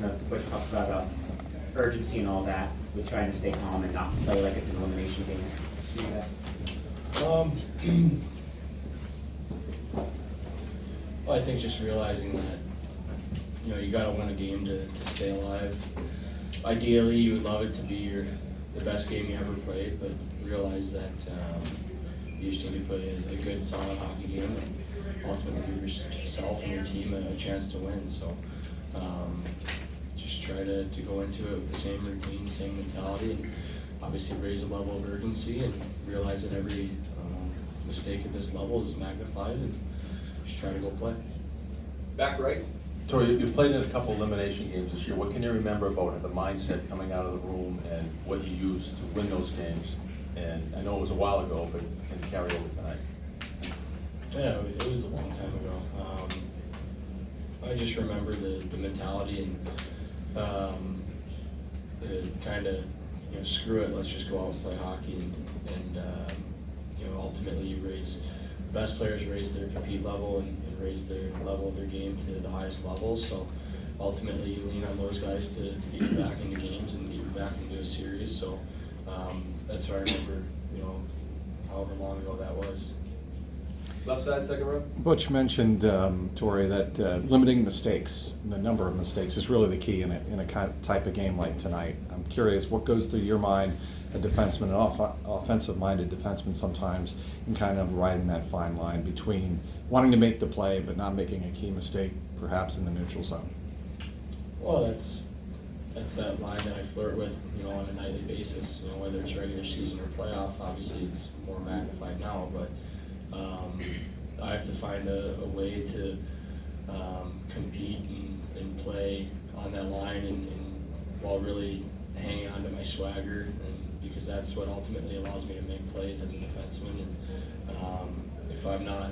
the coach talked about urgency and all that, with trying to stay calm and not play like it's an elimination game. Well, I think just realizing that, you got to win a game to stay alive. Ideally, you would love it to be the best game you ever played, but realize that you just need to play a good, solid hockey game and ultimately give yourself and your team a chance to win. So just try to go into it with the same routine, same mentality, and obviously raise a level of urgency and realize that every mistake at this level is magnified, and just try to go play. Back right. Torey, you've played in a couple elimination games this year. What can you remember about the mindset coming out of the room and what you used to win those games? And I know it was a while ago, but can it carry over tonight? Yeah, it was a long time ago. I just remember the mentality and the kind of, screw it, let's just go out and play hockey. And ultimately you best players raise their compete level and raise their level of their game to the highest level. So ultimately you lean on those guys to get you back into games and get you back into a series. So that's what I remember, however long ago that was. Left side, second row. Butch mentioned, Torey, that limiting mistakes, the number of mistakes, is really the key in a type of game like tonight. I'm curious, what goes through your mind, a defenseman, an offensive-minded defenseman sometimes, in kind of riding that fine line between wanting to make the play but not making a key mistake, perhaps in the neutral zone? Well, that's that line that I flirt with, on a nightly basis. Whether it's regular season or playoff. Obviously, it's more magnified now, but I have to find a way to compete and play on that line, and while really hanging on to my swagger, and because that's what ultimately allows me to make plays as a defenseman. And if I'm not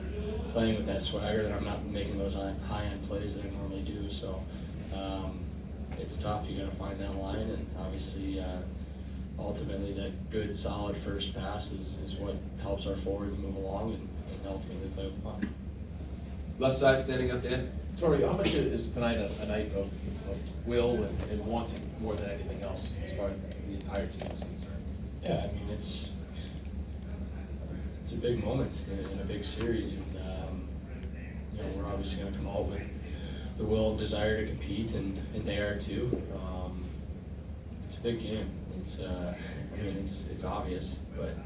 playing with that swagger, then I'm not making those high-end plays that I normally do. So it's tough. You got to find that line, and obviously ultimately that good, solid first pass is what helps our forwards move along and ultimately play with the puck. Left side, standing up, Dan. Torey, how much is tonight a night of will and wanting more than anything else as far as the entire team is concerned? Yeah, I mean, it's a big moment in a big series, and we're obviously going to come out with the will and desire to compete, and they are too. It's a big game. It's obvious, but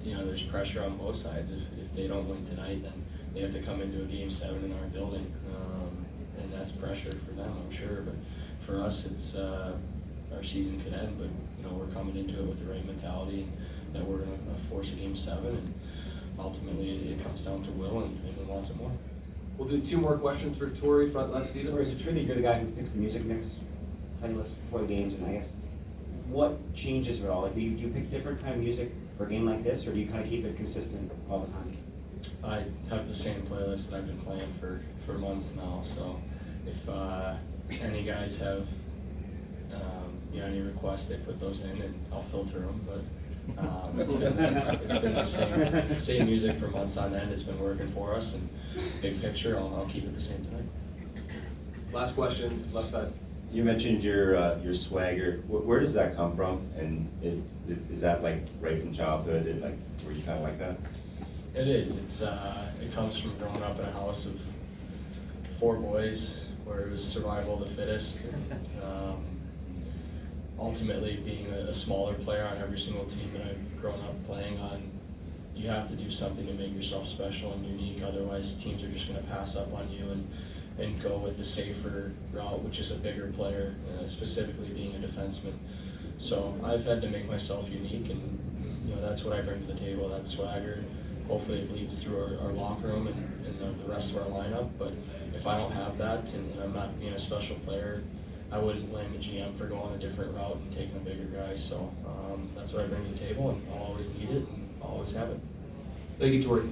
there's pressure on both sides. If they don't win tonight, then they have to come into a game 7 in our building, and that's pressure for them, I'm sure. But for us, it's our season could end, but we're coming into it with the right mentality, and that we're going to force a game 7, and ultimately it comes down to will, and we want some more. We'll do 2 more questions for Torey, front left, Steven. Or is it true that you're the guy who picks the music mix playlist before the games? And I guess what changes at all? Like, do you pick different kind of music for a game like this, or do you kind of keep it consistent all the time? I have the same playlist that I've been playing for months now, so if any guys have any requests, they put those in and I'll filter them, but it's been the same music for months on end. It's been working for us, and big picture, I'll keep it the same tonight. Last question, left side. You mentioned your swagger. Where does that come from? And is that like right from childhood? Were you kind of like that? It is. It comes from growing up in a house of 4 boys, where it was survival of the fittest. Ultimately, being a smaller player on every single team that I've grown up playing on, you have to do something to make yourself special and unique. Otherwise, teams are just going to pass up on you and go with the safer route, which is a bigger player, specifically being a defenseman. So I've had to make myself unique, and that's what I bring to the table. That swagger. Hopefully it bleeds through our locker room and the rest of our lineup. But if I don't have that, and I'm not being a special player, I wouldn't blame the GM for going a different route and taking a bigger guy. So that's what I bring to the table, and I'll always need it and I'll always have it. Thank you, Torey.